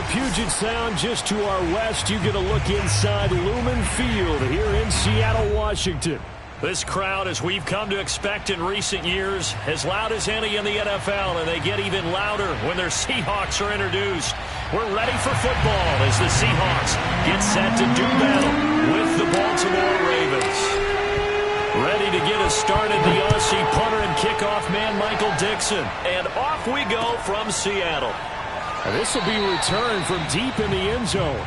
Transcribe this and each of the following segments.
Puget Sound just to our west. You get a look inside Lumen Field here in Seattle, Washington. This crowd, as we've come to expect in recent years, as loud as any in the NFL, and they get even louder when their Seahawks are introduced. We're ready for football as the Seahawks get set to do battle with the Baltimore Ravens. Ready to get us started, the Aussie punter and kickoff man, Michael Dixon. And off we go from Seattle. This will be returned from deep in the end zone.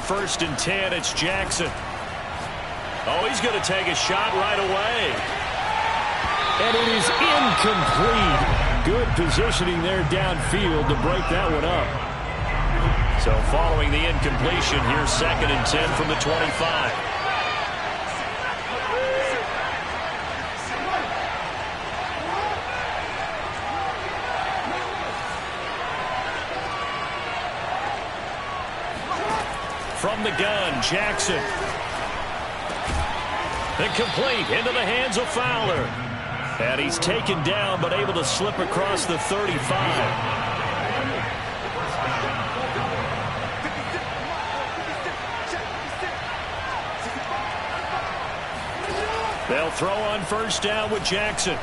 First and 10, it's Jackson. Oh, he's going to take a shot right away. And it is incomplete. Good positioning there downfield to break that one up. So following the incompletion, here's 2nd and 10 from the 25. From the gun, Jackson. Incomplete, into the hands of Fowler. And he's taken down, but able to slip across the 35. They'll throw on first down with Jackson.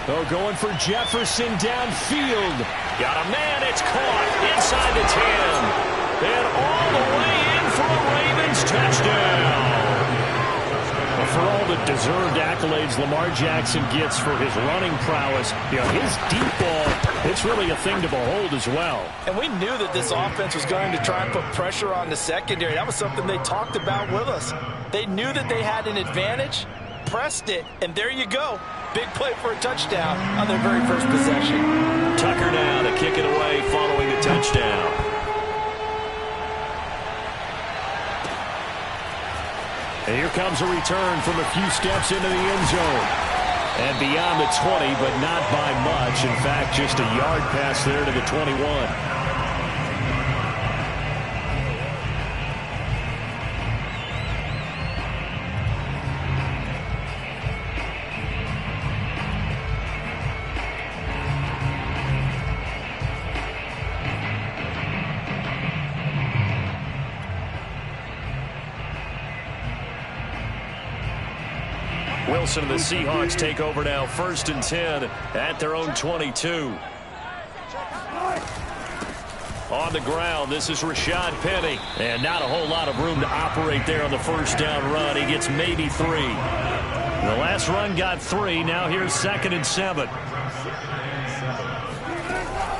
Oh, going for Jefferson downfield. Got a man, it's caught inside the 10. And all the way in for a Ravens touchdown. Well, for all the deserved accolades Lamar Jackson gets for his running prowess, his deep ball, it's really a thing to behold as well. And we knew that this offense was going to try and put pressure on the secondary. That was something they talked about with us. They knew that they had an advantage, pressed it, and there you go. Big play for a touchdown on their very first possession. Tucker now to kick it away following the touchdown. And here comes a return from a few steps into the end zone. And beyond the 20, but not by much. In fact, just a yard pass there to the 21. Wilson and the Seahawks take over now, 1st and 10 at their own 22. On the ground, this is Rashad Penny. And not a whole lot of room to operate there on the first down run. He gets maybe 3. The last run got 3. Now here's 2nd and 7.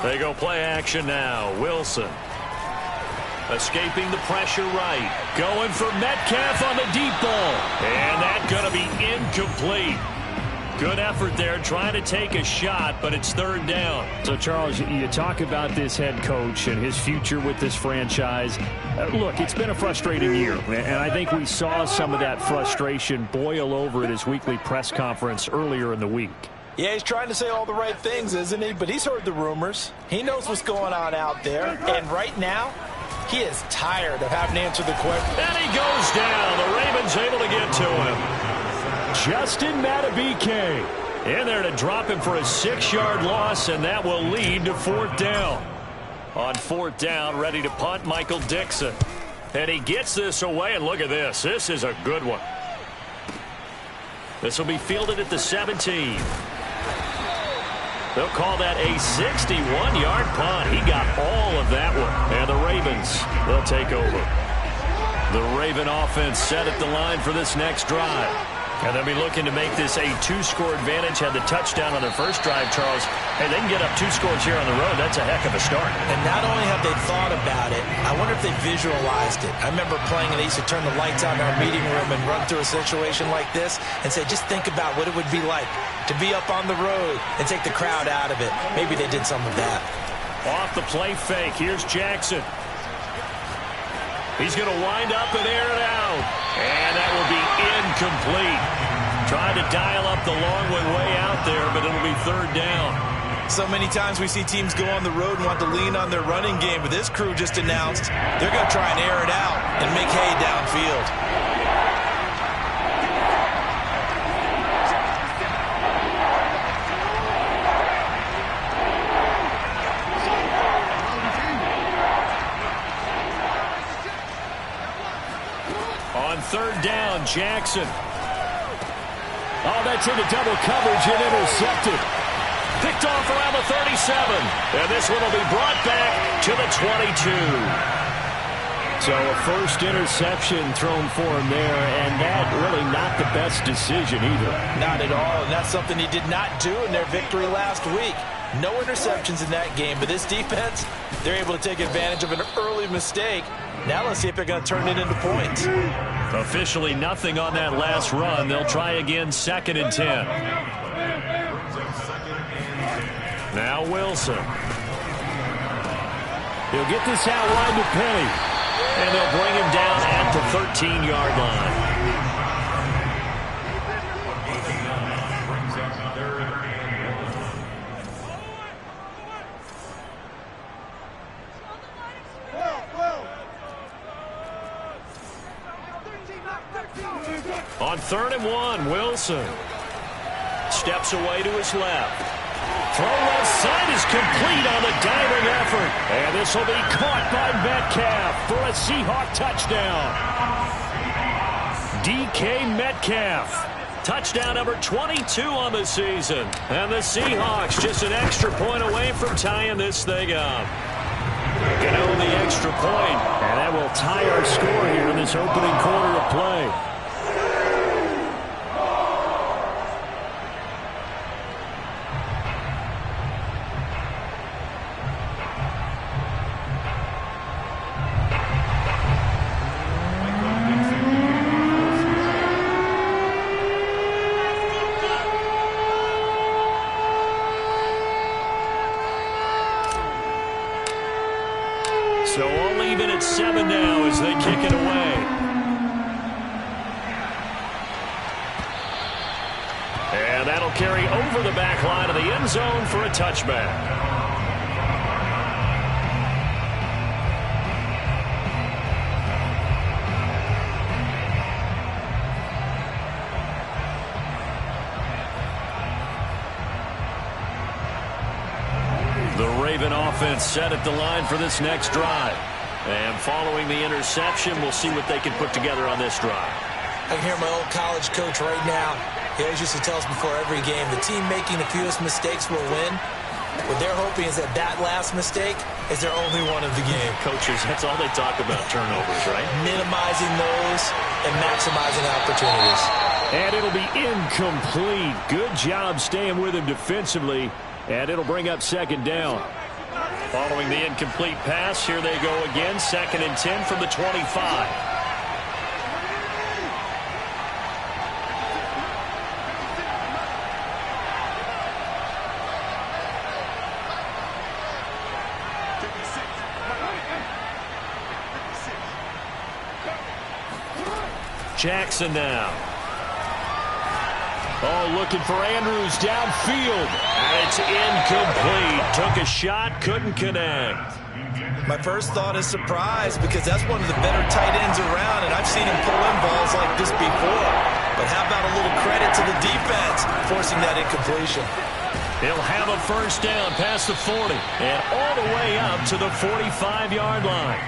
They go play action now. Wilson. Escaping the pressure right. Going for Metcalf on the deep ball. And that's going to be incomplete. Good effort there trying to take a shot, but it's 3rd down. So, Charles, you talk about this head coach and his future with this franchise. Look, it's been a frustrating year, and I think we saw some of that frustration boil over at his weekly press conference earlier in the week. Yeah, he's trying to say all the right things, isn't he? But he's heard the rumors. He knows what's going on out there. And right now, he is tired of having to answer the question. And he goes down. The Ravens able to get to him. Justin Madubuike in there to drop him for a 6-yard loss, and that will lead to 4th down. On 4th down, ready to punt, Michael Dixon. And he gets this away, and look at this. This is a good one. This will be fielded at the 17. They'll call that a 61-yard punt. He got all of that one. And the Ravens, they'll take over. The Raven offense set at the line for this next drive. And they'll be looking to make this a 2-score advantage. Had the touchdown on their first drive, Charles. Hey, they can get up 2 scores here on the road. That's a heck of a start. And not only have they thought about it, I wonder if they visualized it. I remember playing and they used to turn the lights out in our meeting room and run through a situation like this and say, just think about what it would be like to be up on the road and take the crowd out of it. Maybe they did some of that. Off the play fake. Here's Jackson. He's going to wind up and air it out. And that will be incomplete. Trying to dial up the long way out there, but it'll be 3rd down. So many times we see teams go on the road and want to lean on their running game, but this crew just announced they're going to try and air it out and make hay downfield. On 3rd down, Jackson. Oh, that's into double coverage and intercepted. Picked off around the 37. And this one will be brought back to the 22. So a first interception thrown for him there, and that really not the best decision either. Not at all, and that's something he did not do in their victory last week. No interceptions in that game, but this defense, they're able to take advantage of an early mistake. Now let's see if they're going to turn it into points. Officially nothing on that last run. They'll try again, 2nd and 10. Now Wilson. He'll get this out wide to Penny. And they'll bring him down at the 13-yard line. On 3rd and 1, Wilson steps away to his left. Throw left side is complete on the diving effort. And this will be caught by Metcalf for a Seahawk touchdown. DK Metcalf. Touchdown number 22 on the season. And the Seahawks just an extra point away from tying this thing up. Can own the extra point. And that will tie our score here in this opening quarter of play. So all even at 7 now as they kick it away. And that'll carry over the back line of the end zone for a touchback. The Raven offense set at the line for this next drive. And following the interception, we'll see what they can put together on this drive. I can hear my old college coach right now. He always used to tell us before every game, the team making the fewest mistakes will win. What they're hoping is that that last mistake is their only one of the game. Coaches, that's all they talk about, turnovers, right? Minimizing those and maximizing opportunities. And it'll be incomplete. Good job staying with him defensively. And it'll bring up 2nd down. Following the incomplete pass, here they go again. 2nd and 10 from the 25. Jackson now. Oh, looking for Andrews downfield. And it's incomplete. Took a shot, couldn't connect. My first thought is surprise because that's one of the better tight ends around, and I've seen him pull in balls like this before. But how about a little credit to the defense forcing that incompletion? He'll have a 1st down past the 40 and all the way up to the 45-yard line.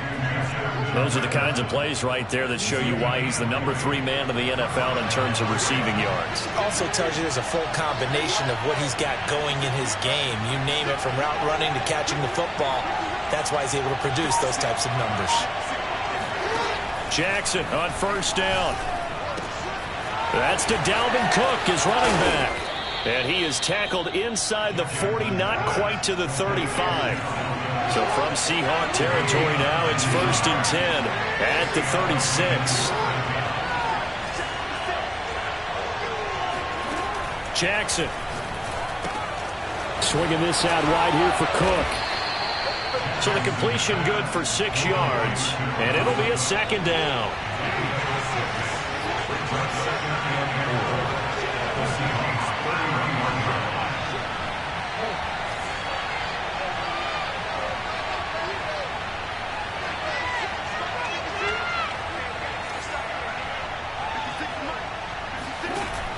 Those are the kinds of plays right there that show you why he's the number 3 man in the NFL in terms of receiving yards. Also tells you there's a full combination of what he's got going in his game. You name it, from route running to catching the football. That's why he's able to produce those types of numbers. Jackson on 1st down. That's to Dalvin Cook, his running back. And he is tackled inside the 40, not quite to the 35. So from Seahawk territory now, it's 1st and 10 at the 36. Jackson. Swinging this out wide here for Cook. So the completion good for 6 yards, and it'll be a 2nd down.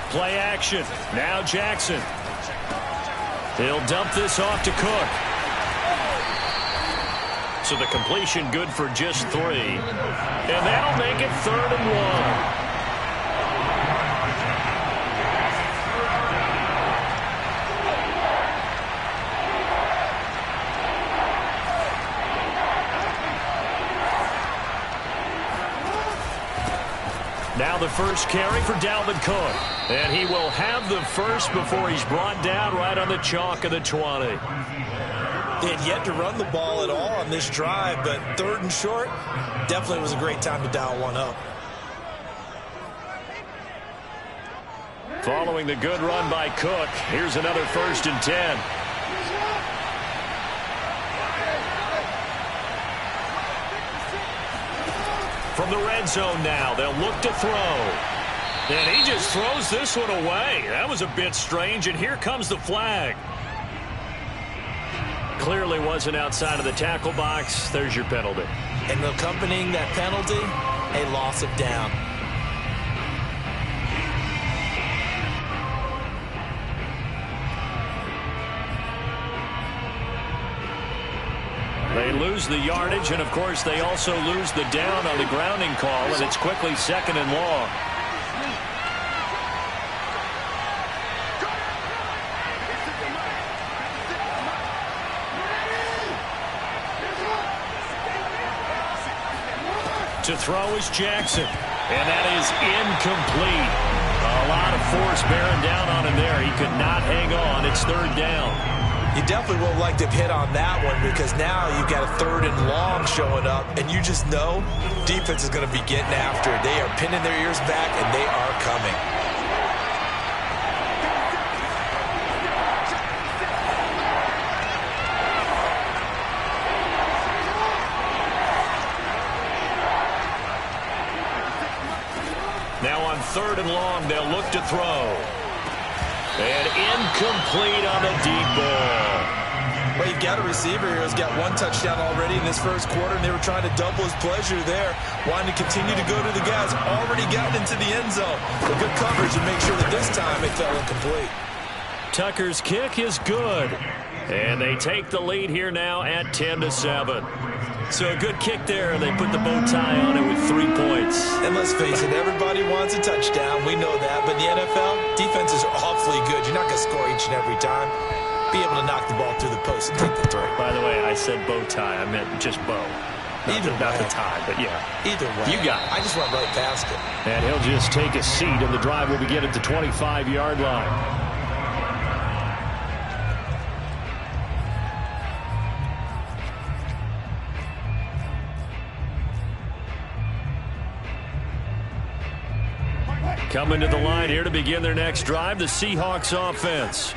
Play action. Now Jackson. He'll dump this off to Cook. So the completion good for just 3. And that'll make it 3rd and 1. Now the first carry for Dalvin Cook. And he will have the first before he's brought down right on the chalk of the 20. They had yet to run the ball at all on this drive, but 3rd and short, definitely was a great time to dial one up. Following the good run by Cook, here's another 1st and 10. From the red zone now, they'll look to throw. And he just throws this one away. That was a bit strange, and here comes the flag. Clearly wasn't outside of the tackle box. There's your penalty. And accompanying that penalty, a loss of down. They lose the yardage, and of course they also lose the down on the grounding call, and it's quickly 2nd and long. To throw is Jackson, and that is incomplete. A lot of force bearing down on him there. He could not hang on. It's 3rd down. You definitely would have liked to have hit on that one, because now you've got a 3rd and long showing up, and you just know defense is going to be getting after it. They are pinning their ears back, and they are coming. Now on 3rd and long, they'll look to throw. And incomplete on the deep ball. Well, you've got a receiver here who's got 1 touchdown already in this 1st quarter, and they were trying to double his pleasure there, wanting to continue to go to the guys already gotten into the end zone. But good coverage to make sure that this time it fell incomplete. Tucker's kick is good. And they take the lead here now at 10-7. So a good kick there, and they put the bow tie on it with 3 points. And let's face it, everybody wants a touchdown. We know that. But in the NFL, defenses are awfully good. You're not going to score each and every time. Be able to knock the ball through the post and take the throw. By the way, I said bow tie. I meant just bow. Not the tie, but yeah. Either way. You got it. I just went right past it. And he'll just take a seat, and the drive will begin at the 25-yard line. Coming to the line here to begin their next drive, the Seahawks offense.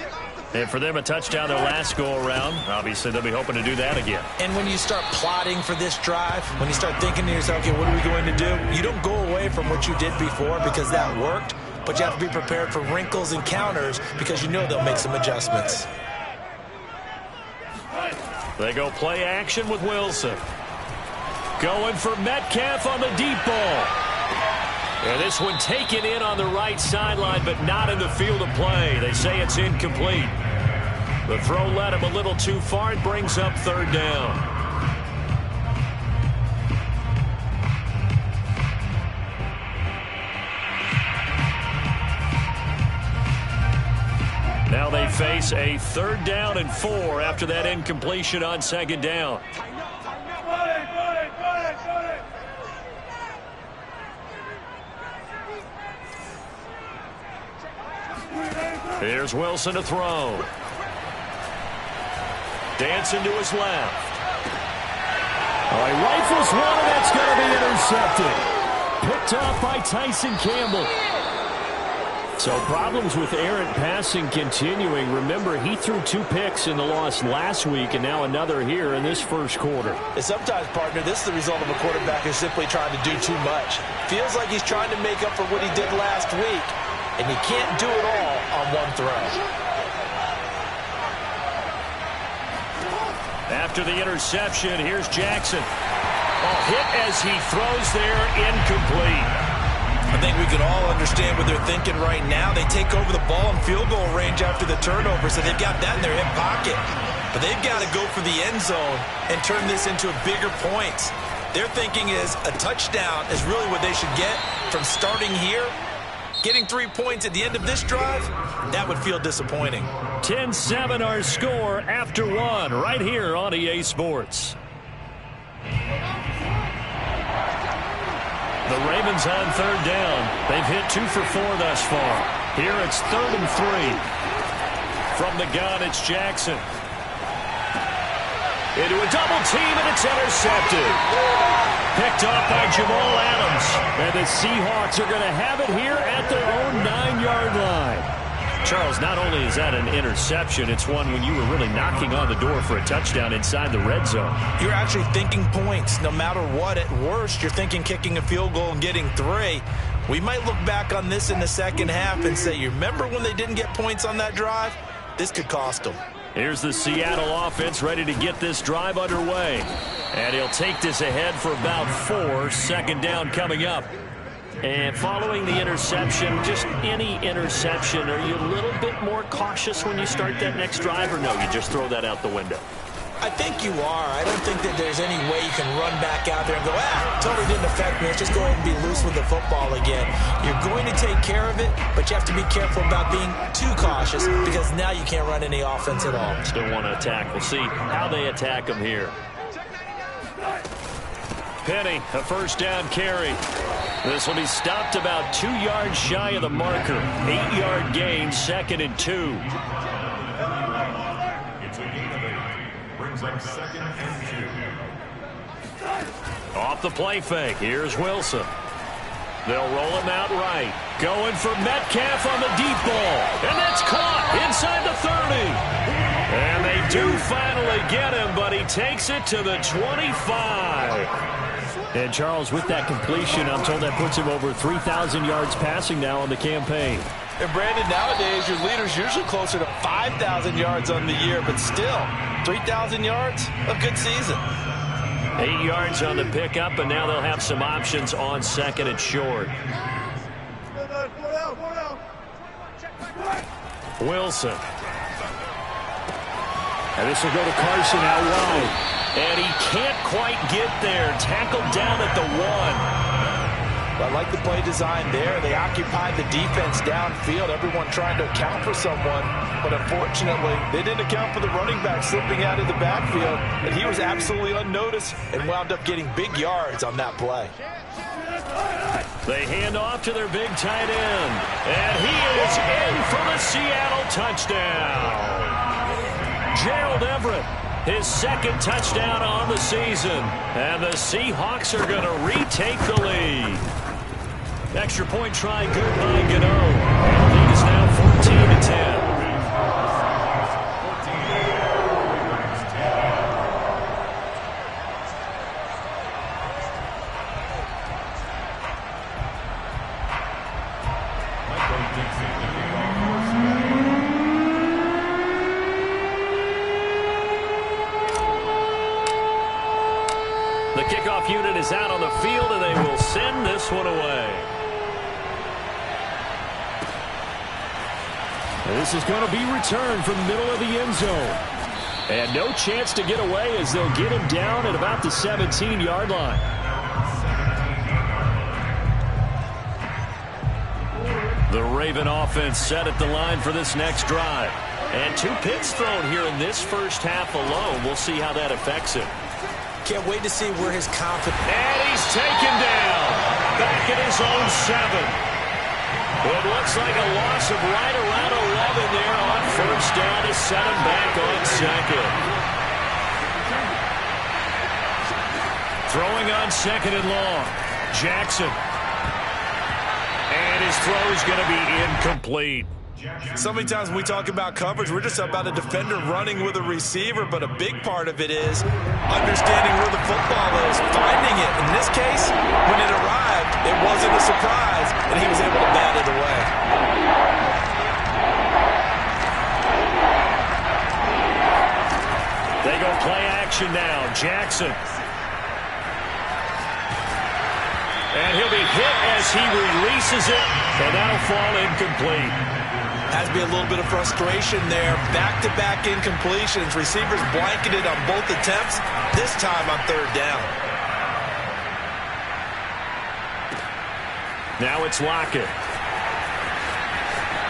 And for them, a touchdown their last go-around. Obviously, they'll be hoping to do that again. And when you start plotting for this drive, when you start thinking to yourself, okay, what are we going to do? You don't go away from what you did before because that worked, but you have to be prepared for wrinkles and counters because you know they'll make some adjustments. They go play action with Wilson. Going for Metcalf on the deep ball. And this one taken in on the right sideline, but not in the field of play. They say it's incomplete. The throw led him a little too far. It brings up 3rd down. Now they face a 3rd down and 4 after that incompletion on 2nd down. Here's Wilson to throw. Dancing to his left. Oh, he rifles one, and that's going to be intercepted. Picked off by Tyson Campbell. So problems with errant passing continuing. Remember, he threw 2 picks in the loss last week, and now another here in this first quarter. And sometimes, partner, this is the result of a quarterback who's simply trying to do too much. Feels like he's trying to make up for what he did last week, and he can't do it all on one throw. After the interception, here's Jackson. Hit as he throws there, incomplete. I think we can all understand what they're thinking right now. They take over the ball in field goal range after the turnover, so they've got that in their hip pocket. But they've got to go for the end zone and turn this into bigger points. Their thinking is a touchdown is really what they should get from starting here. Getting 3 points at the end of this drive, that would feel disappointing. 10-7 our score after 1 right here on EA Sports. The Ravens on 3rd down. They've hit 2 for 4 thus far. Here it's 3rd and 3. From the gun, it's Jackson. Into a double team, and it's intercepted. Picked off by Jamal Adams. And the Seahawks are going to have it here at their own 9-yard line. Charles, not only is that an interception, it's one when you were really knocking on the door for a touchdown inside the red zone. You're actually thinking points no matter what. At worst, you're thinking kicking a field goal and getting 3. We might look back on this in the second half and say, you remember when they didn't get points on that drive? This could cost them. Here's the Seattle offense ready to get this drive underway. And he'll take this ahead for about 4. 2nd down coming up. And following the interception, just any interception, are you a little bit more cautious when you start that next drive, or no, you just throw that out the window? I think you are. I don't think that there's any way you can run back out there and go, totally didn't affect me. Let's just go ahead and be loose with the football again. You're going to take care of it, but you have to be careful about being too cautious because now you can't run any offense at all. Still want to attack. We'll see how they attack them here. Penny, a 1st down carry. This will be stopped about 2 yards shy of the marker. 8-yard gain, 2nd and 2. It's a gain of 8. Brings up 2nd and 2. Off the play fake. Here's Wilson. They'll roll him out right. Going for Metcalf on the deep ball. And that's caught inside the 30. And they do finally get him, but he takes it to the 25. And Charles, with that completion, I'm told that puts him over 3,000 yards passing now on the campaign. And Brandon, nowadays your leader's usually closer to 5,000 yards on the year, but still, 3,000 yards, a good season. 8 yards on the pickup, and now they'll have some options on 2nd and short. Wilson. And this will go to Carson out wide. And he can't quite get there. Tackled down at the 1. I like the play design there. They occupied the defense downfield, everyone trying to account for someone. But unfortunately, they didn't account for the running back slipping out of the backfield. And he was absolutely unnoticed and wound up getting big yards on that play. They hand off to their big tight end. And he is in for the Seattle touchdown. Gerald Everett, his 2nd touchdown on the season. And the Seahawks are going to retake the lead. Extra point try good by Gano. And the lead is now 14-10. The kickoff unit is out on the field, and they will send this one away. And this is going to be returned from the middle of the end zone. And no chance to get away as they'll get him down at about the 17-yard line. The Raven offense set at the line for this next drive. And 2 picks thrown here in this first half alone. We'll see how that affects him. Can't wait to see where his confidence... And he's taken down. Back at his own 7. It looks like a loss of right around Melvin there on first down to set him back on second. Throwing on second and long. Jackson. And his throw is going to be incomplete. So many times when we talk about coverage, we're just about a defender running with a receiver, but a big part of it is understanding where the football is, finding it. In this case, when it arrived, it wasn't a surprise, and he was able to bat it away. They go play action now. Jackson. And he'll be hit as he releases it, and that'll fall incomplete. Has to be a little bit of frustration there. Back-to-back incompletions. Receivers blanketed on both attempts, this time on third down. Now it's Lockett.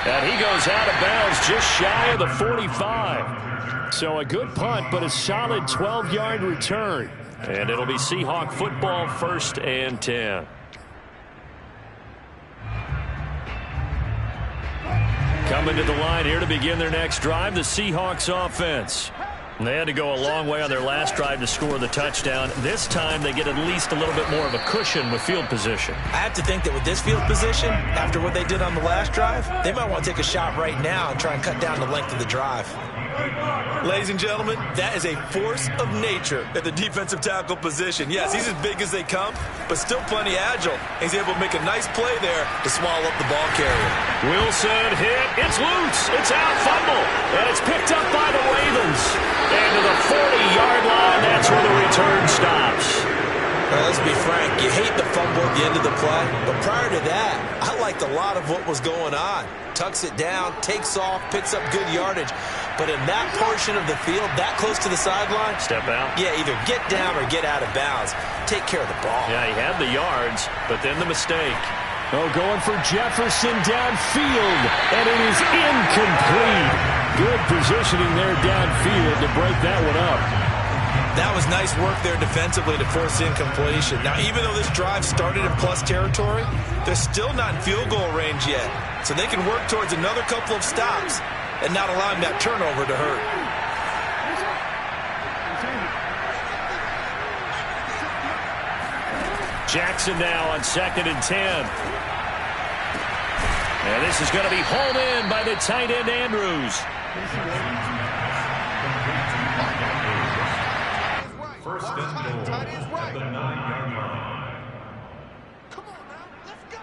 And he goes out of bounds just shy of the 45. So a good punt, but a solid 12-yard return. And it'll be Seahawk football, 1st and 10. Coming to the line here to begin their next drive, the Seahawks offense. They had to go a long way on their last drive to score the touchdown. This time they get at least a little bit more of a cushion with field position. I have to think that with this field position, after what they did on the last drive, they might want to take a shot right now and try and cut down the length of the drive. Ladies and gentlemen, that is a force of nature at the defensive tackle position. Yes, he's as big as they come, but still plenty agile. He's able to make a nice play there to swallow up the ball carrier. Wilson hit. It's loose. It's out. Fumble. And it's picked up by the Ravens. And to the 40-yard line, that's where the return stops. Let's be frank, you hate the fumble at the end of the play, but prior to that, I liked a lot of what was going on. Tucks it down, takes off, picks up good yardage. But in that portion of the field, that close to the sideline, step out. Yeah, either get down or get out of bounds. Take care of the ball. Yeah, he had the yards, but then the mistake. Oh, going for Jefferson downfield, and it is incomplete. Good positioning there downfield to break that one up. That was nice work there defensively to force incompletion. Now, even though this drive started in plus territory, they're still not in field goal range yet. So they can work towards another couple of stops and not allowing that turnover to hurt. Jackson now on 2nd and 10. And this is going to be hauled in by the tight end, Andrews. First and goal at the 9-yard line. Come on now, let's go.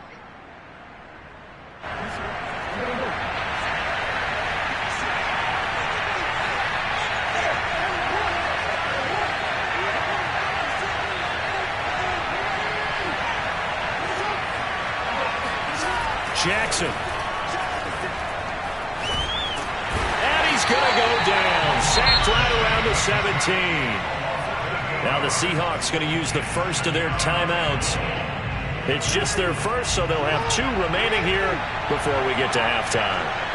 Jackson. And he's going to go down. Sacked right around the 17. Now the Seahawks going to use the first of their timeouts. It's just their first, so they'll have 2 remaining here before we get to halftime.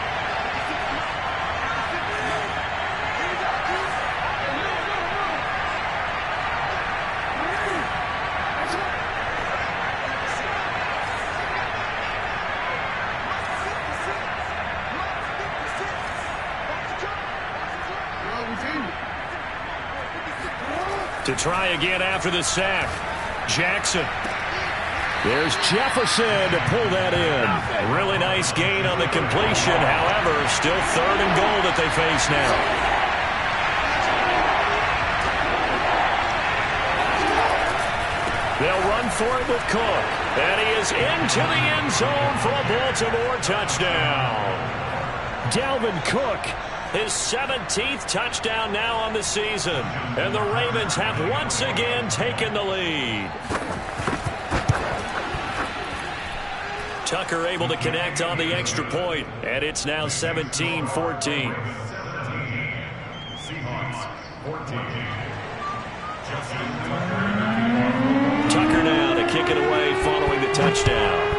To try again after the sack. Jackson. There's Jefferson to pull that in. Really nice gain on the completion. However, still 3rd and goal that they face now. They'll run for it with Cook. And he is into the end zone for a Baltimore touchdown. Dalvin Cook. His 17th touchdown now on the season. And the Ravens have once again taken the lead. Tucker able to connect on the extra point. And it's now 17-14. Seahawks 14. Tucker now to kick it away following the touchdown.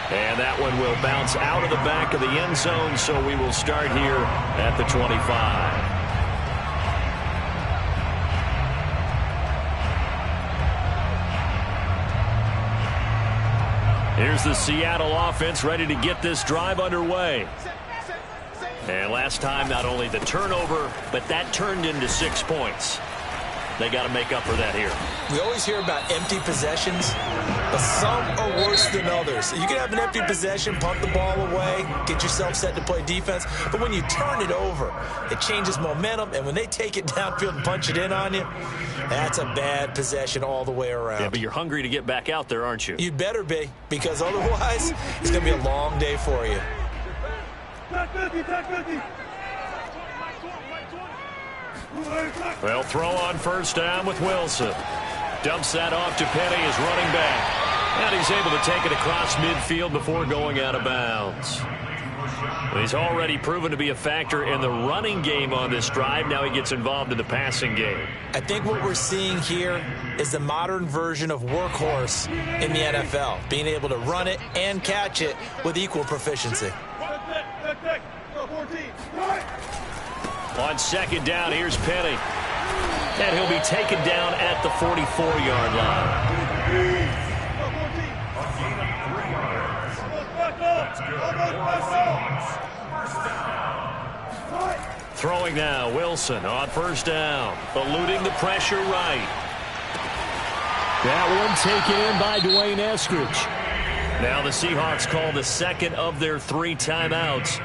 And that one will bounce out of the back of the end zone, so we will start here at the 25. Here's the Seattle offense ready to get this drive underway. And last time, not only the turnover, but that turned into 6 points. They got to make up for that here. We always hear about empty possessions, but some are worse than others. You can have an empty possession, punt the ball away, get yourself set to play defense, but when you turn it over, it changes momentum, and when they take it downfield and punch it in on you, that's a bad possession all the way around. Yeah, but you're hungry to get back out there, aren't you? You'd better be, because otherwise, it's going to be a long day for you. Well, throw on first down with Wilson. Dumps that off to Penny as running back. And he's able to take it across midfield before going out of bounds. He's already proven to be a factor in the running game on this drive. Now he gets involved in the passing game. I think what we're seeing here is the modern version of workhorse in the NFL, being able to run it and catch it with equal proficiency. On second down, here's Penny. And he'll be taken down at the 44-yard line. Throwing now, Wilson on first down. Eluding the pressure right. That one taken in by Dwayne Eskridge. Now the Seahawks call the second of their 3 timeouts,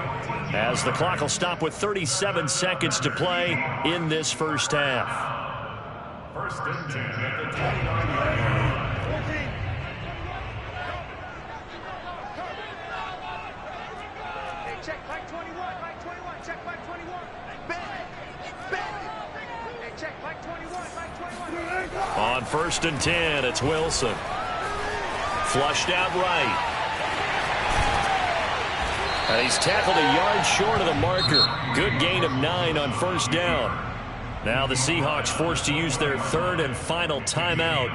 as the clock will stop with 37 seconds to play in this first half. First and 10 at the 29. Check Mike 21, Mike 21, check Mike 21. Ben, hey, check Mike 21, Mike 21. On first and 10, it's Wilson. Flushed out right. And he's tackled a yard short of the marker. Good gain of 9 on first down. Now the Seahawks forced to use their 3rd and final timeout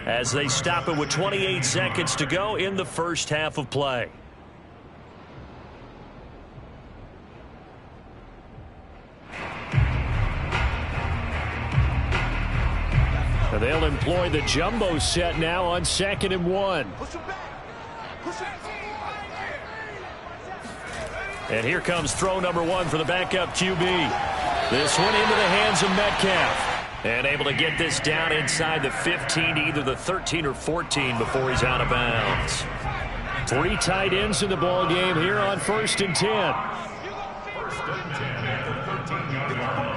as they stop it with 28 seconds to go in the first half of play. And they'll employ the jumbo set now on 2nd and 1. And here comes throw number 1 for the backup QB. This one into the hands of Metcalf. And able to get this down inside the 15, either the 13 or 14 before he's out of bounds. 3 tight ends in the ball game here on 1st and 10. First and 10 at the 13-yard line.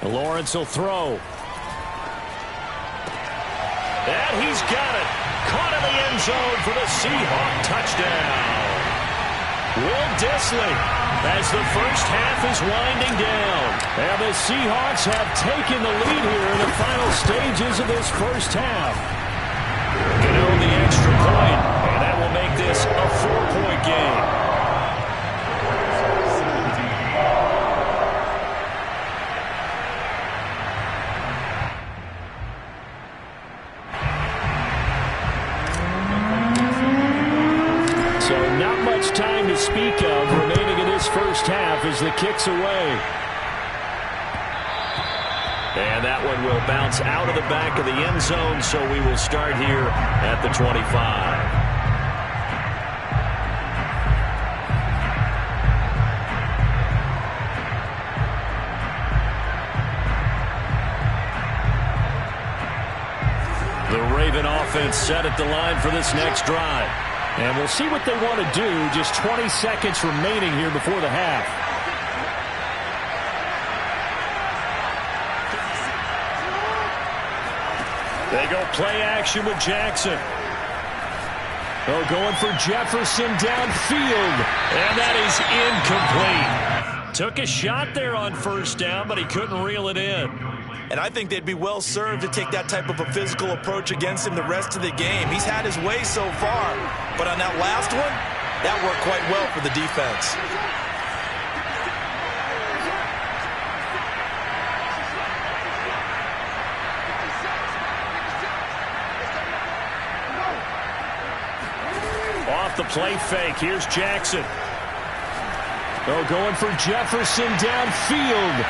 Lawrence will throw. And he's got it. Caught in the end zone for the Seahawk touchdown. Will Dissly as the first half is winding down. And the Seahawks have taken the lead here in the final stages of this first half. Can own the extra point, and that will make this a 4-point game. Time to speak of remaining in this first half as the kick's away. And that one will bounce out of the back of the end zone, so we will start here at the 25. The Raven offense set at the line for this next drive. And we'll see what they want to do. Just 20 seconds remaining here before the half. They go play action with Jackson. Oh, going for Jefferson downfield. And that is incomplete. Took a shot there on first down, but he couldn't reel it in. And I think they'd be well served to take that type of a physical approach against him the rest of the game. He's had his way so far, but on that last one, that worked quite well for the defense. Off the play fake, here's Jackson. Oh, going for Jefferson downfield.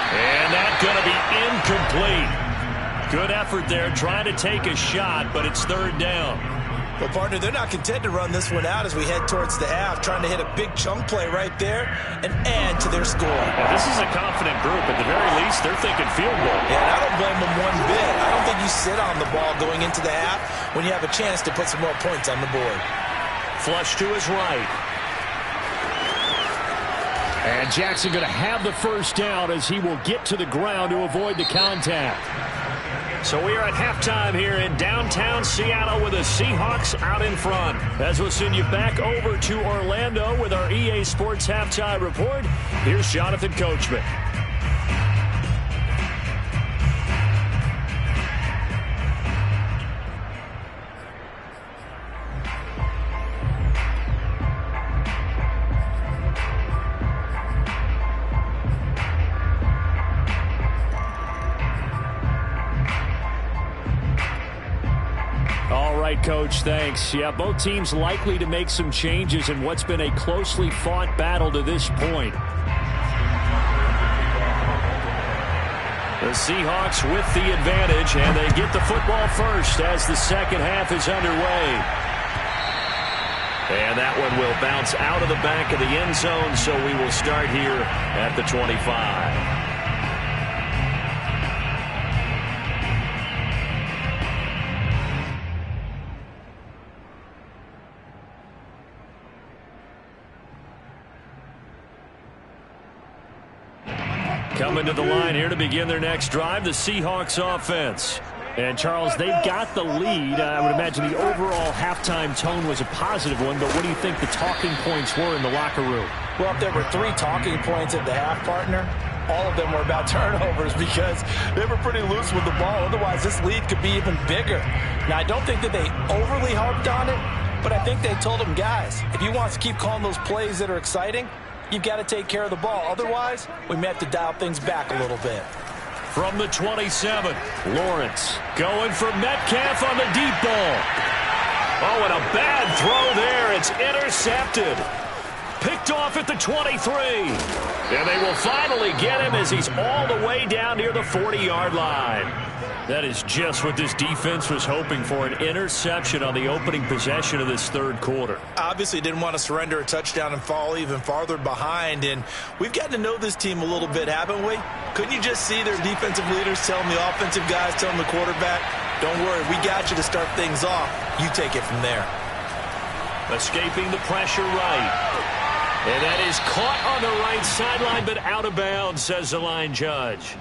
And that's going to be incomplete. Good effort there, trying to take a shot, but it's third down. Well, partner, they're not content to run this one out as we head towards the half, trying to hit a big chunk play right there and add to their score. Well, this is a confident group. At the very least, they're thinking field goal. Yeah, and I don't blame them one bit. I don't think you sit on the ball going into the half when you have a chance to put some more points on the board. Flush to his right. And Jackson going to have the first down as he will get to the ground to avoid the contact. So we are at halftime here in downtown Seattle with the Seahawks out in front. As we'll send you back over to Orlando with our EA Sports Halftime Report, here's Jonathan Coachman. Coach, thanks. Yeah, both teams likely to make some changes in what's been a closely fought battle to this point. The Seahawks with the advantage, and they get the football first as the second half is underway. And that one will bounce out of the back of the end zone, so we will start here at the 25. Coming to the line here to begin their next drive, the Seahawks offense. And, Charles, they've got the lead. I would imagine the overall halftime tone was a positive one, but what do you think the talking points were in the locker room? Well, if there were 3 talking points at the half, partner, all of them were about turnovers because they were pretty loose with the ball. Otherwise, this lead could be even bigger. Now, I don't think that they overly harped on it, but I think they told them, guys, if you want to keep calling those plays that are exciting, you've got to take care of the ball. Otherwise, we may have to dial things back a little bit. From the 27, Lawrence going for Metcalf on the deep ball. Oh, and a bad throw there. It's intercepted. Picked off at the 23. And they will finally get him as he's all the way down near the 40-yard line. That is just what this defense was hoping for, an interception on the opening possession of this third quarter. Obviously didn't want to surrender a touchdown and fall even farther behind, and we've gotten to know this team a little bit, haven't we? Couldn't you just see their defensive leaders telling the offensive guys, telling the quarterback, don't worry, we got you to start things off. You take it from there. Escaping the pressure right. And that is caught on the right sideline, but out of bounds, says the line judge.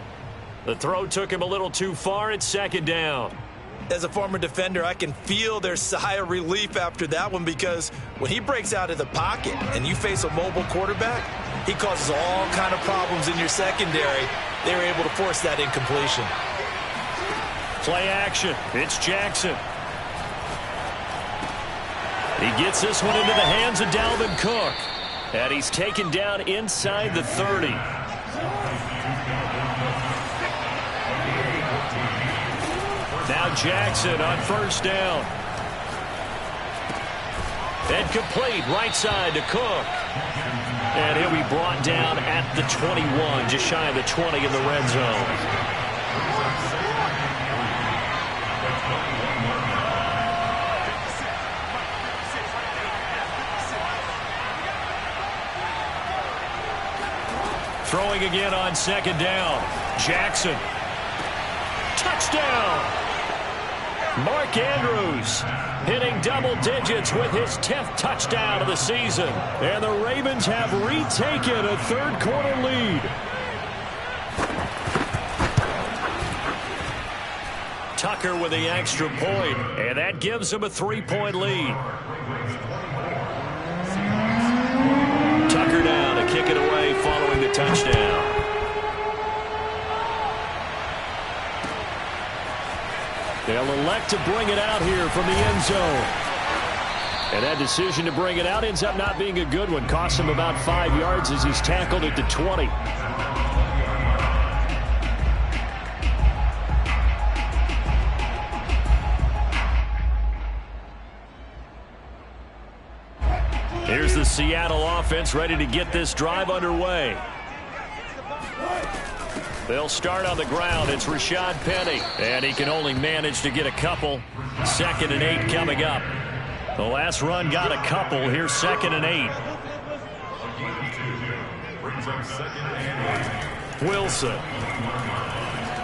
The throw took him a little too far. It's second down. As a former defender, I can feel their sigh of relief after that one because when he breaks out of the pocket and you face a mobile quarterback, he causes all kind of problems in your secondary. They were able to force that incompletion. Play action. It's Jackson. He gets this one into the hands of Dalvin Cook. And he's taken down inside the 30. Now Jackson on first down. And complete right side to Cook. And he'll be brought down at the 21, just shy of the 20 in the red zone. Throwing again on second down. Jackson. Touchdown. Mark Andrews hitting double digits with his 10th touchdown of the season. And the Ravens have retaken a third quarter lead. Tucker with the extra point, and that gives him a 3-point lead. Tucker down to kick it away following the touchdown. They'll elect to bring it out here from the end zone. And that decision to bring it out ends up not being a good one. Costs him about 5 yards as he's tackled at the 20. Here's the Seattle offense ready to get this drive underway. They'll start on the ground. It's Rashad Penny, and he can only manage to get a couple. 2nd and 8 coming up. The last run got a couple. Here's 2nd and 8. Wilson.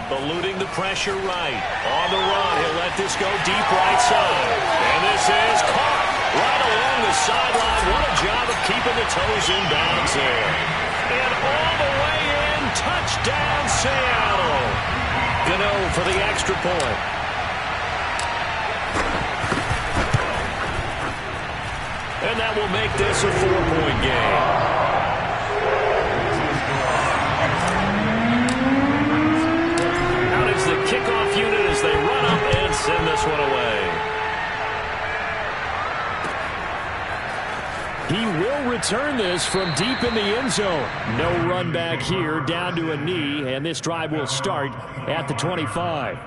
Eluding the pressure right. On the run, he'll let this go deep right side. And this is caught right along the sideline. What a job of keeping the toes in bounds there. And all the way in, touchdown Seattle. Gano for the extra point. And that will make this a 4-point game. The kickoff unit as they run up and send this one away. He will return this from deep in the end zone. No run back here, down to a knee, and this drive will start at the 25.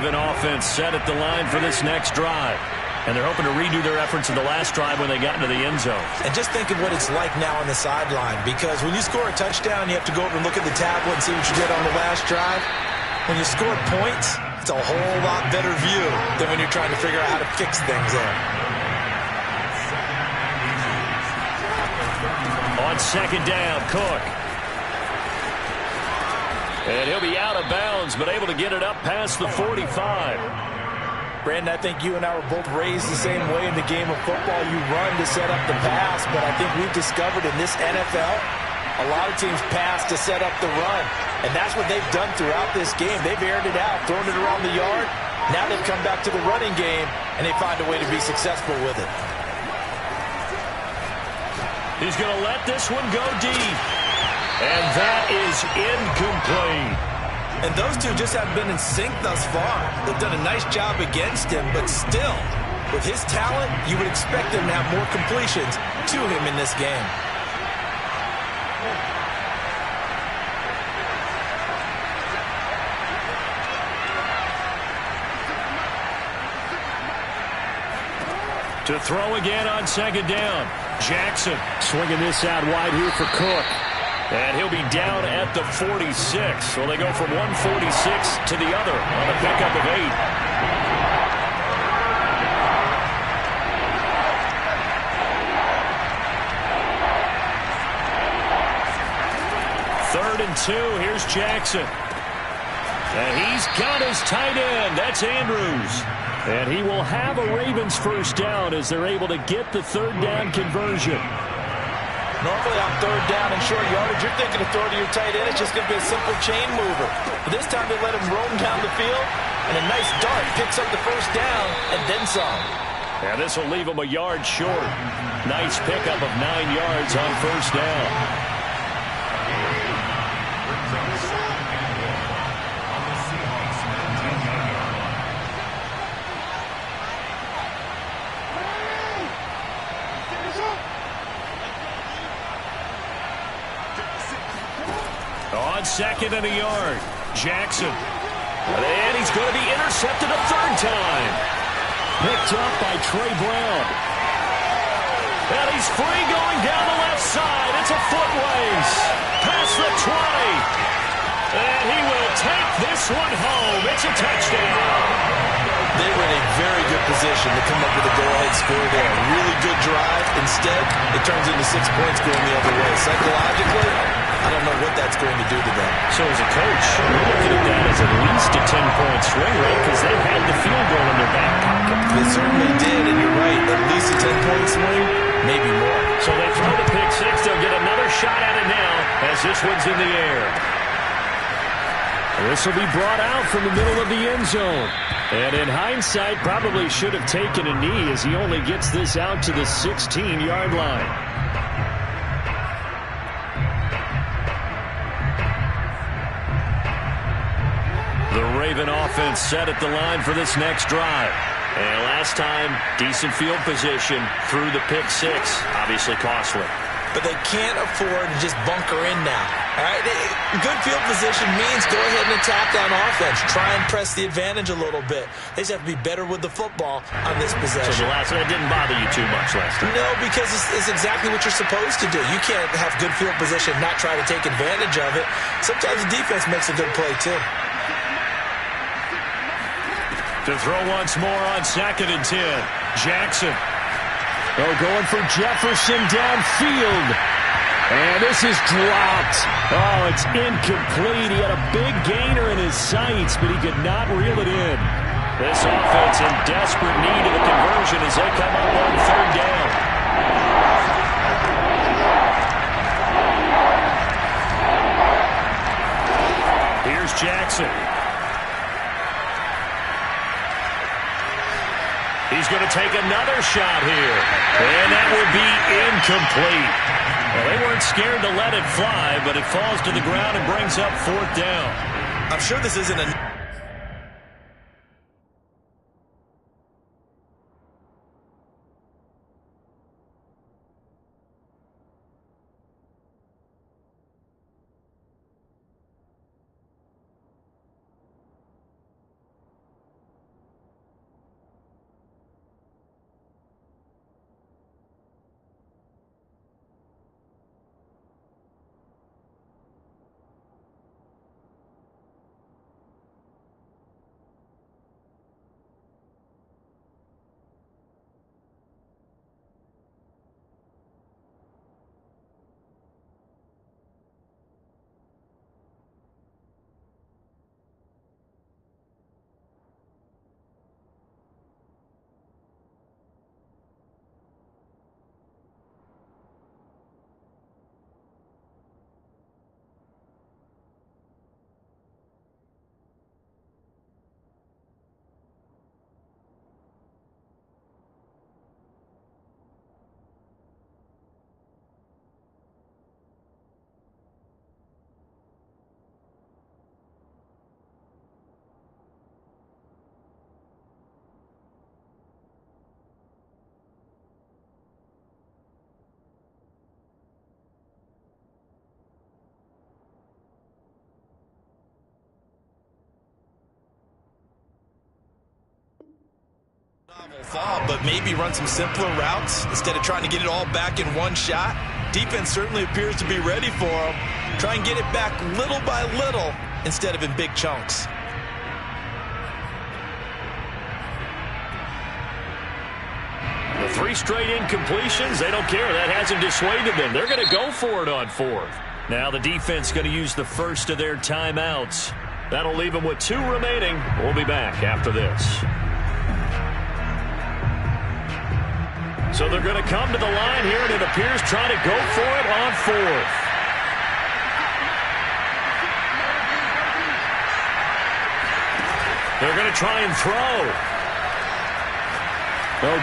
Offense set at the line for this next drive. And they're hoping to redo their efforts in the last drive when they got into the end zone. And just think of what it's like now on the sideline, because when you score a touchdown, you have to go over and look at the tablet and see what you did on the last drive. When you score points, it's a whole lot better view than when you're trying to figure out how to fix things there. On 2nd down, Cook. And he'll be out of bounds, but able to get it up past the 45. Brandon, I think you and I were both raised the same way in the game of football. You run to set up the pass, but I think we've discovered in this NFL, a lot of teams pass to set up the run. And that's what they've done throughout this game. They've aired it out, thrown it around the yard. Now they've come back to the running game, and they find a way to be successful with it. He's going to let this one go deep. And that is incomplete. And those two just haven't been in sync thus far. They've done a nice job against him, but still, with his talent, you would expect him to have more completions to him in this game. To throw again on 2nd down. Jackson swinging this out wide here for Cook. And he'll be down at the 46. So they go from 146 to the other on a pickup of 8. 3rd and 2. Here's Jackson. And he's got his tight end. That's Andrews. And he will have a Ravens first down as they're able to get the 3rd down conversion. Normally on 3rd down and short yardage, you're thinking of throwing to your tight end. It's just going to be a simple chain mover. But this time they let him roam down the field, and a nice dart picks up the first down and then some. And this will leave him a yard short. Nice pickup of 9 yards on 1st down. On 2nd and a yard, Jackson. And he's going to be intercepted a 3rd time. Picked up by Trey Brown. And he's free going down the left side. It's a foot race. Past the 20. And he will take this one home. It's a touchdown. They were in a very good position to come up with a go-ahead score there. Really good drive. Instead, it turns into 6 points going the other way. Psychologically, I don't know what that's going to do to them. So as a coach, you're looking at that as at least a 10-point swing rate because they had the field goal in their back pocket. They certainly did, and you're right. At least a 10-point swing, maybe more. So they throw the pick six. They'll get another shot at it now as this one's in the air. This will be brought out from the middle of the end zone. And in hindsight, probably should have taken a knee as he only gets this out to the 16-yard line. The Raven offense set at the line for this next drive. And last time, decent field position through the pick six. Obviously costly. but they can't afford to just bunker in now. All right, good field position means go ahead and attack on offense. Try and press the advantage a little bit. They just have to be better with the football on this possession. So that didn't bother you too much last time? No, because it's exactly what you're supposed to do. You can't have good field position and not try to take advantage of it. Sometimes the defense makes a good play, too. To throw once more on 2nd and 10. Jackson. Going for Jefferson downfield. And this is dropped. Oh, it's incomplete. He had a big gainer in his sights, but he could not reel it in. This offense in desperate need of a conversion as they come up on 3rd down. Here's Jackson. He's going to take another shot here. And that would be incomplete. Well, they weren't scared to let it fly, but it falls to the ground and brings up 4th down. I'm sure this isn't a... thought, but maybe run some simpler routes instead of trying to get it all back in one shot. Defense certainly appears to be ready for them. Try and get it back little by little instead of in big chunks. The 3 straight incompletions, they don't care. That hasn't dissuaded them. They're going to go for it on 4th. Now the defense going to use the first of their timeouts. That'll leave them with 2 remaining. We'll be back after this. So they're going to come to the line here, and it appears trying to go for it on 4th. They're going to try and throw.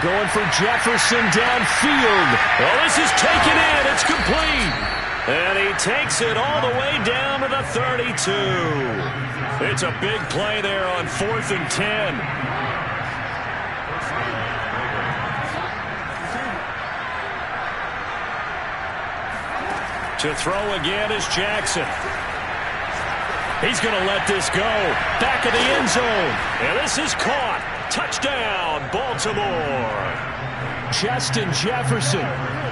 Going for Jefferson downfield. Oh, this is taken in. It's complete. And he takes it all the way down to the 32. It's a big play there on 4th and 10. To throw again is Jackson. He's going to let this go. Back of the end zone. And this is caught. Touchdown, Baltimore. Justin Jefferson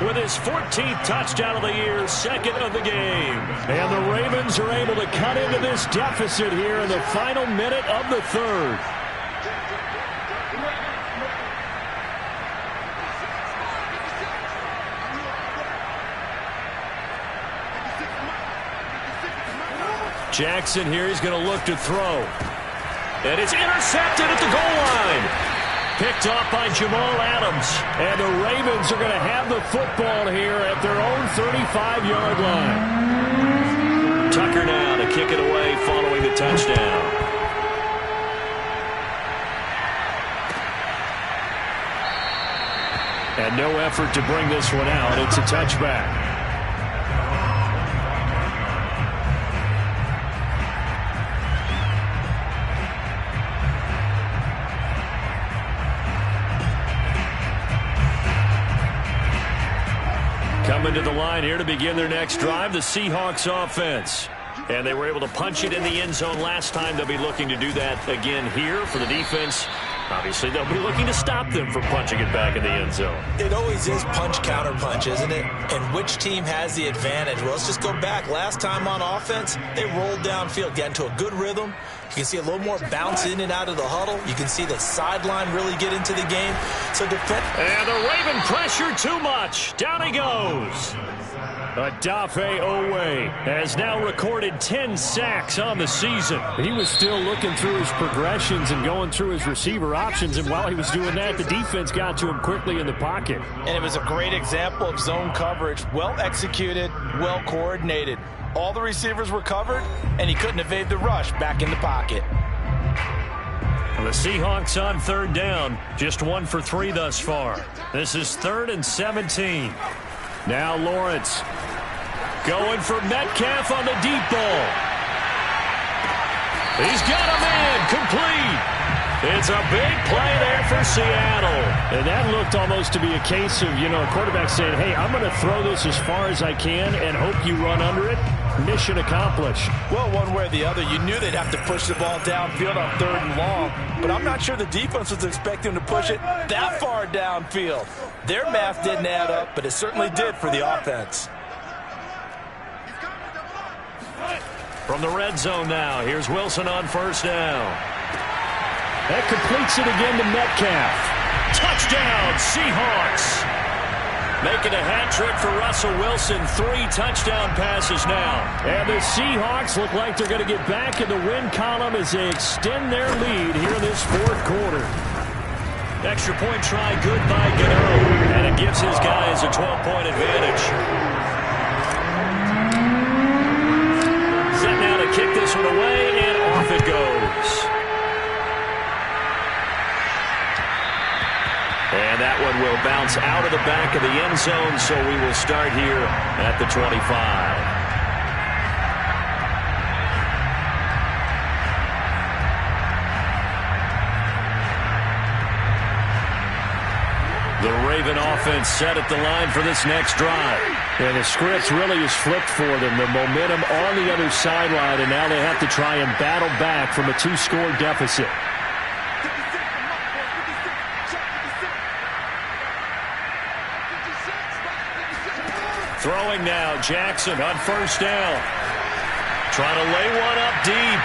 with his 14th touchdown of the year, 2nd of the game. And the Ravens are able to cut into this deficit here in the final minute of the 3rd. Jackson here, he's going to look to throw. And it's intercepted at the goal line. Picked off by Jamal Adams. And the Ravens are going to have the football here at their own 35-yard line. Tucker now to kick it away following the touchdown. And no effort to bring this one out. It's a touchback. Coming to the line here to begin their next drive, the Seahawks offense. And they were able to punch it in the end zone last time. They'll be looking to do that again here for the defense. Obviously, they'll be looking to stop them from punching it back in the end zone. It always is punch, counter punch, isn't it? And which team has the advantage? Well, let's just go back. Last time on offense, they rolled downfield, got into a good rhythm. You can see a little more bounce in and out of the huddle. You can see the sideline really get into the game. So defense. And the Raven pressure too much. Down he goes. Adafe Owe has now recorded 10 sacks on the season. He was still looking through his progressions and going through his receiver options, and while he was doing that, the defense got to him quickly in the pocket. And it was a great example of zone coverage. Well executed, well coordinated. All the receivers were covered, and he couldn't evade the rush back in the pocket. The Seahawks on third down, just 1 for 3 thus far. This is 3rd and 17. Now Lawrence going for Metcalf on the deep ball. He's got a man complete. It's a big play there for Seattle. And that looked almost to be a case of, a quarterback saying, hey, I'm going to throw this as far as I can and hope you run under it. Mission accomplished. Well, one way or the other, you knew they'd have to push the ball downfield on 3rd and long. But I'm not sure the defense was expecting to push it that far downfield. Their math didn't add up, but it certainly did for the offense. From the red zone now, here's Wilson on 1st down. That completes it again to Metcalf. Touchdown, Seahawks. Making a hat trick for Russell Wilson. 3 touchdown passes now. And the Seahawks look like they're going to get back in the win column as they extend their lead here in this 4th quarter. Extra point try good by Gano. And it gives his guys a 12-point advantage. Set now to kick this one away, and off it goes. And that one will bounce out of the back of the end zone, so we will start here at the 25. The Raven offense set at the line for this next drive. And the script really is flipped for them. The momentum on the other sideline, and now they have to try and battle back from a 2-score deficit. Throwing now, Jackson on 1st down. Trying to lay one up deep.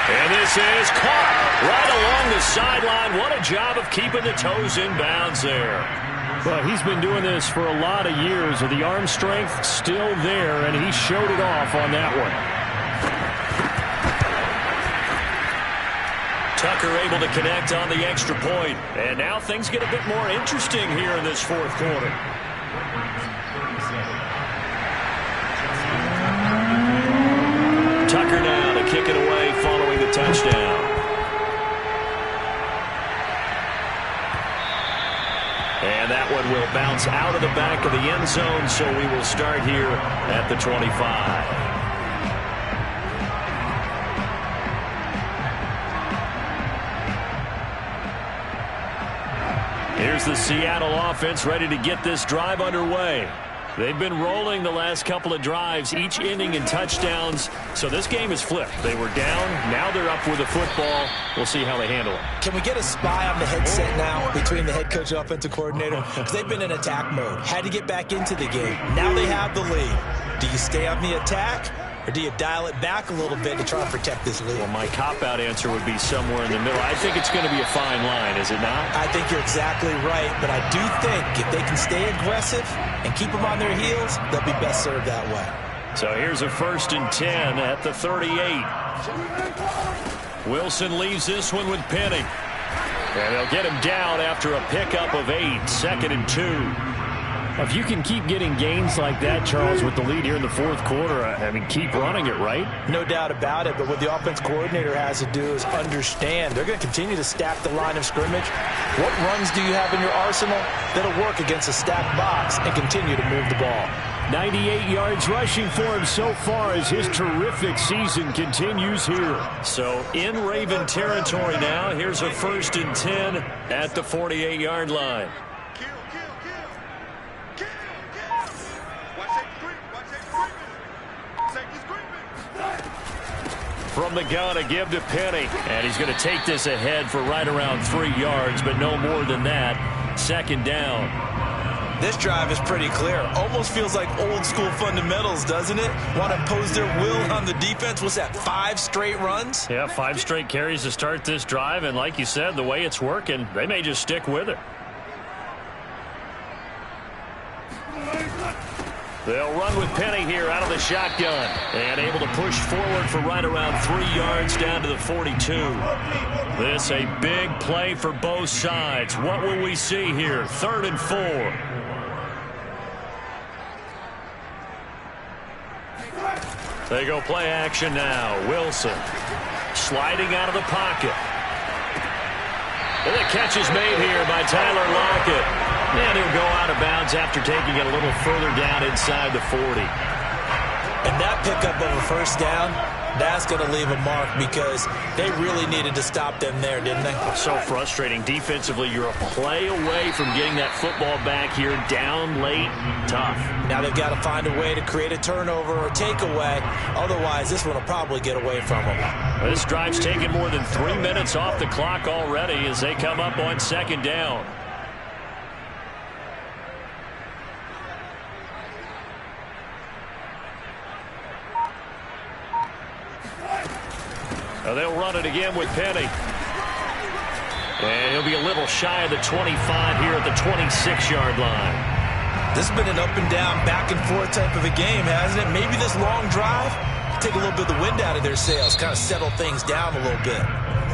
And this is caught right along the sideline. What a job of keeping the toes in bounds there. Well, he's been doing this for a lot of years. The arm strength still there, and he showed it off on that one. Tucker able to connect on the extra point. And now things get a bit more interesting here in this 4th quarter. Tucker now to kick it away following the touchdown. And that one will bounce out of the back of the end zone, so we will start here at the 25. Here's the Seattle offense ready to get this drive underway. They've been rolling the last couple of drives, each inning in touchdowns. So this game is flipped. They were down. Now they're up with the football. We'll see how they handle it. Can we get a spy on the headset now between the head coach and offensive coordinator? Because they've been in attack mode. Had to get back into the game. Now they have the lead. Do you stay on the attack? Or do you dial it back a little bit to try and protect this lead? Well, my cop-out answer would be somewhere in the middle. I think it's going to be a fine line, is it not? I think you're exactly right, but I do think if they can stay aggressive and keep them on their heels, they'll be best served that way. So here's a 1st and 10 at the 38. Wilson leaves this one with Penny. And they'll get him down after a pickup of 8, 2nd and 2. If you can keep getting gains like that, Charles, with the lead here in the 4th quarter, I mean, keep running it, right? No doubt about it, but what the offense coordinator has to do is understand. They're going to continue to stack the line of scrimmage. What runs do you have in your arsenal that'll work against a stacked box and continue to move the ball? 98 yards rushing for him so far as his terrific season continues here. So in Raven territory now, here's a 1st and 10 at the 48-yard line. From the gun, a give to Penny. And he's going to take this ahead for right around 3 yards, but no more than that. Second down. This drive is pretty clear. Almost feels like old school fundamentals, doesn't it? Want to impose their will on the defense. What's that, 5 straight runs? Yeah, 5 straight carries to start this drive. And like you said, the way it's working, they may just stick with it. They'll run with Penny here out of the shotgun. And able to push forward for right around 3 yards down to the 42. This a big play for both sides. What will we see here? 3rd and 4. They go play action now. Wilson sliding out of the pocket. And the catch is made here by Tyler Lockett. And he'll go out of bounds after taking it a little further down inside the 40. And that pickup of a first down, that's going to leave a mark because they really needed to stop them there, didn't they? So frustrating. Defensively, you're a play away from getting that football back here down late. Tough. Now they've got to find a way to create a turnover or takeaway. Otherwise, this one will probably get away from them. This drive's taken more than 3 minutes off the clock already as they come up on second down. They'll run it again with Penny. And he'll be a little shy of the 25 here at the 26-yard line. This has been an up-and-down, back-and-forth type of a game, hasn't it? Maybe this long drive take a little bit of the wind out of their sails, kind of settle things down a little bit.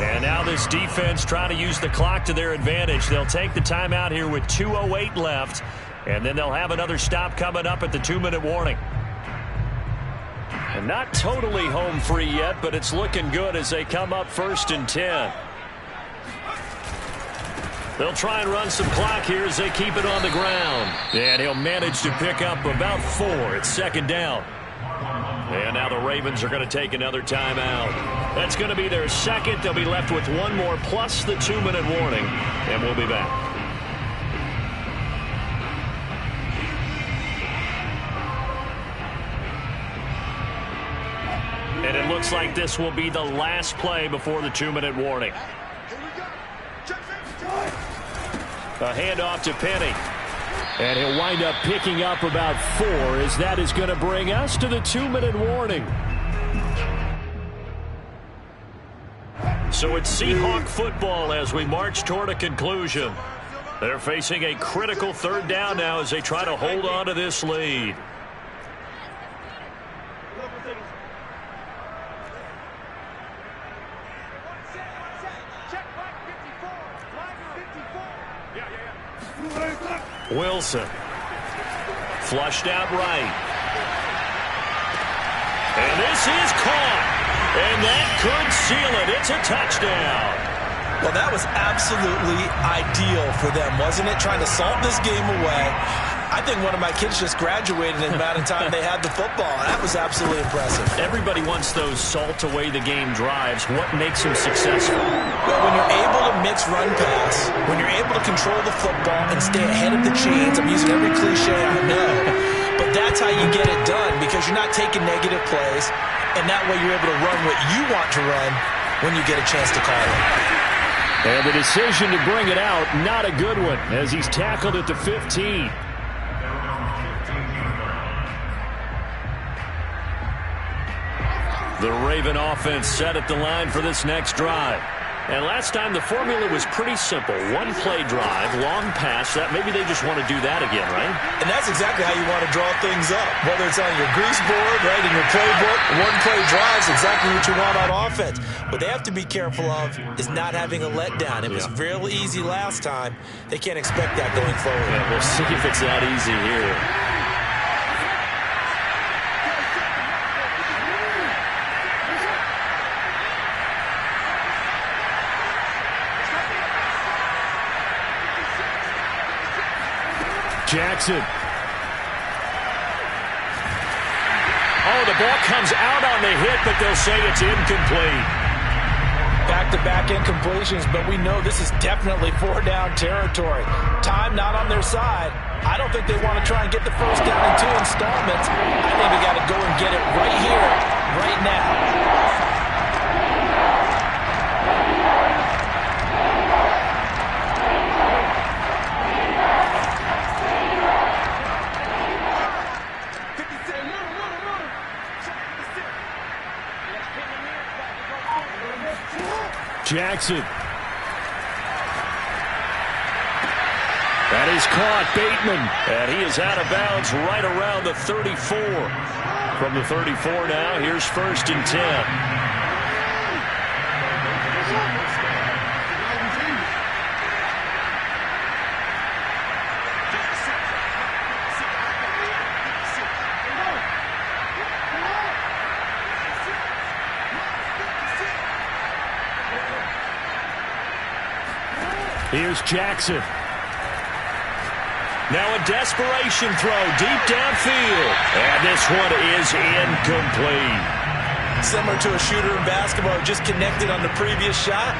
And now this defense trying to use the clock to their advantage. They'll take the timeout here with 2:08 left, and then they'll have another stop coming up at the 2-minute warning. And not totally home free yet, but it's looking good as they come up 1st and 10. They'll try and run some clock here as they keep it on the ground. And he'll manage to pick up about 4 at second down. And now the Ravens are going to take another timeout. That's going to be their second. They'll be left with 1 more plus the 2-minute warning. And we'll be back. And it looks like this will be the last play before the 2-minute warning. A handoff to Penny. And he'll wind up picking up about 4 as that is going to bring us to the 2-minute warning. So it's Seahawk football as we march toward a conclusion. They're facing a critical 3rd down now as they try to hold on to this lead. Wilson. Flushed out right. And this is caught. And that could seal it. It's a touchdown. Well, that was absolutely ideal for them, wasn't it? Trying to salt this game away. I think one of my kids just graduated in the amount of time they had the football. That was absolutely impressive. Everybody wants those salt away the game drives. What makes them successful? Well, when you're able to mix run pass, when you're able to control the football and stay ahead of the chains, I'm using every cliche I know, but that's how you get it done because you're not taking negative plays, and that way you're able to run what you want to run when you get a chance to call it. And the decision to bring it out, not a good one, as he's tackled at the 15. The Raven offense set at the line for this next drive. And last time the formula was pretty simple. 1-play drive, long pass. That maybe they just want to do that again, right? And that's exactly how you want to draw things up. Whether it's on your grease board, right, in your playbook, 1-play drive is exactly what you want on offense. What they have to be careful of is not having a letdown. It was real easy last time. They can't expect that going forward. Yeah, we'll see if it's that easy here. Jackson. Oh, the ball comes out on the hit, but they'll say it's incomplete. Back-to-back incompletions, but we know this is definitely 4-down territory. Time not on their side. I don't think they want to try and get the first down in 2 installments. I think they got to go and get it right here, right now. Jackson. That is caught. Bateman. And he is out of bounds right around the 34. From the 34 now, here's 1st and 10. Here's Jackson. Now a desperation throw deep downfield. And this one is incomplete. Similar to a shooter in basketball who just connected on the previous shot.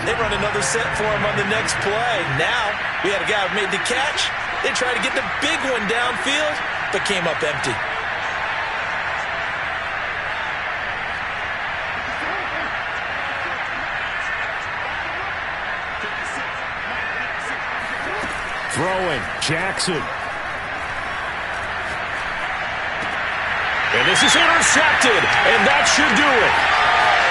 They run another set for him on the next play. Now we had a guy who made the catch. They tried to get the big one downfield, but came up empty. Throwing, Jackson. And this is intercepted, and that should do it.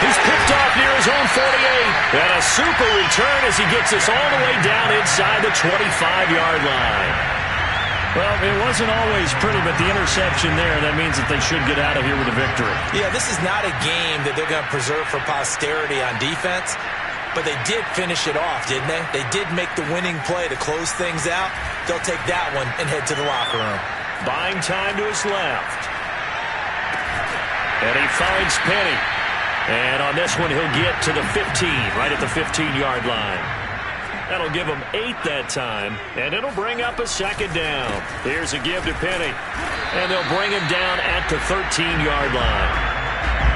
He's picked off near his own 48. And a super return as he gets us all the way down inside the 25-yard line. Well, it wasn't always pretty, but the interception there, that means that they should get out of here with a victory. Yeah, this is not a game that they're going to preserve for posterity on defense. But they did finish it off, didn't they? They did make the winning play to close things out. They'll take that one and head to the locker room. Buying time to his left. And he finds Penny. And on this one, he'll get to the 15, right at the 15-yard line. That'll give him 8 that time, and it'll bring up a 2nd down. Here's a give to Penny. And they'll bring him down at the 13-yard line.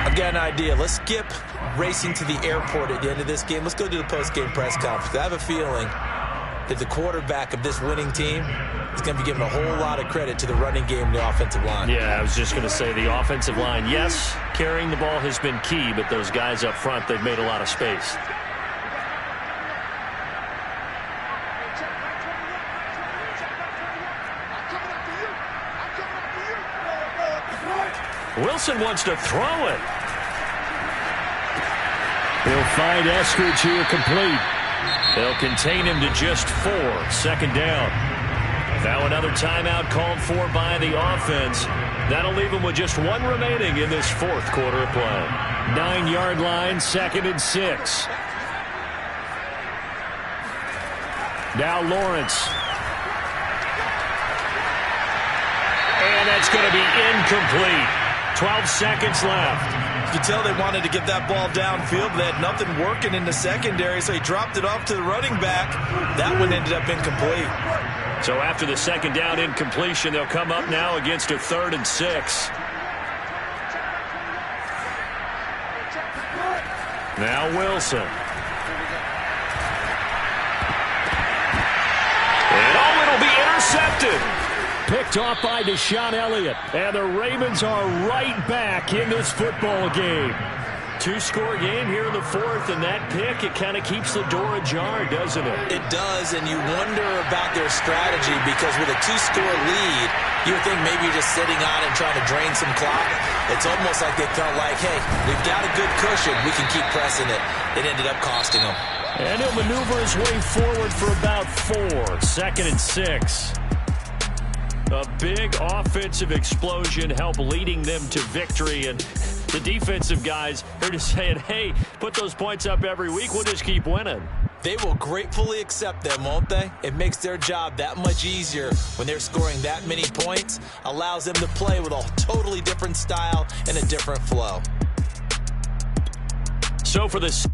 I've got an idea. Let's skip racing to the airport at the end of this game. Let's go to the post-game press conference. I have a feeling that the quarterback of this winning team is going to be given a whole lot of credit to the running game and the offensive line. Yeah, I was just going to say the offensive line, yes, carrying the ball has been key, but those guys up front, they've made a lot of space. Wilson wants to throw it. He'll find Eskridge here complete. They'll contain him to just 4. 2nd down. Now another timeout called for by the offense. That'll leave him with just 1 remaining in this 4th quarter of play. 9-yard line, 2nd and 6. Now Lawrence. And that's going to be incomplete. 12 seconds left. You can tell they wanted to get that ball downfield, but they had nothing working in the secondary, so he dropped it off to the running back. That one ended up incomplete. So after the 2nd down incompletion, they'll come up now against a 3rd and 6. Now Wilson. And it'll be intercepted. Picked off by Deshaun Elliott. And the Ravens are right back in this football game. 2-score game here in the 4th, and that pick, it kind of keeps the door ajar, doesn't it? It does, and you wonder about their strategy because with a 2-score lead, you would think maybe you're just sitting on it and trying to drain some clock. It's almost like they felt like, hey, we've got a good cushion. We can keep pressing it. It ended up costing them. And he'll maneuver his way forward for about 4. 2nd and 6. A big offensive explosion helped leading them to victory, and the defensive guys are just saying, hey, put those points up every week. We'll just keep winning. They will gratefully accept them, won't they? It makes their job that much easier when they're scoring that many points. Allows them to play with a totally different style and a different flow. So for this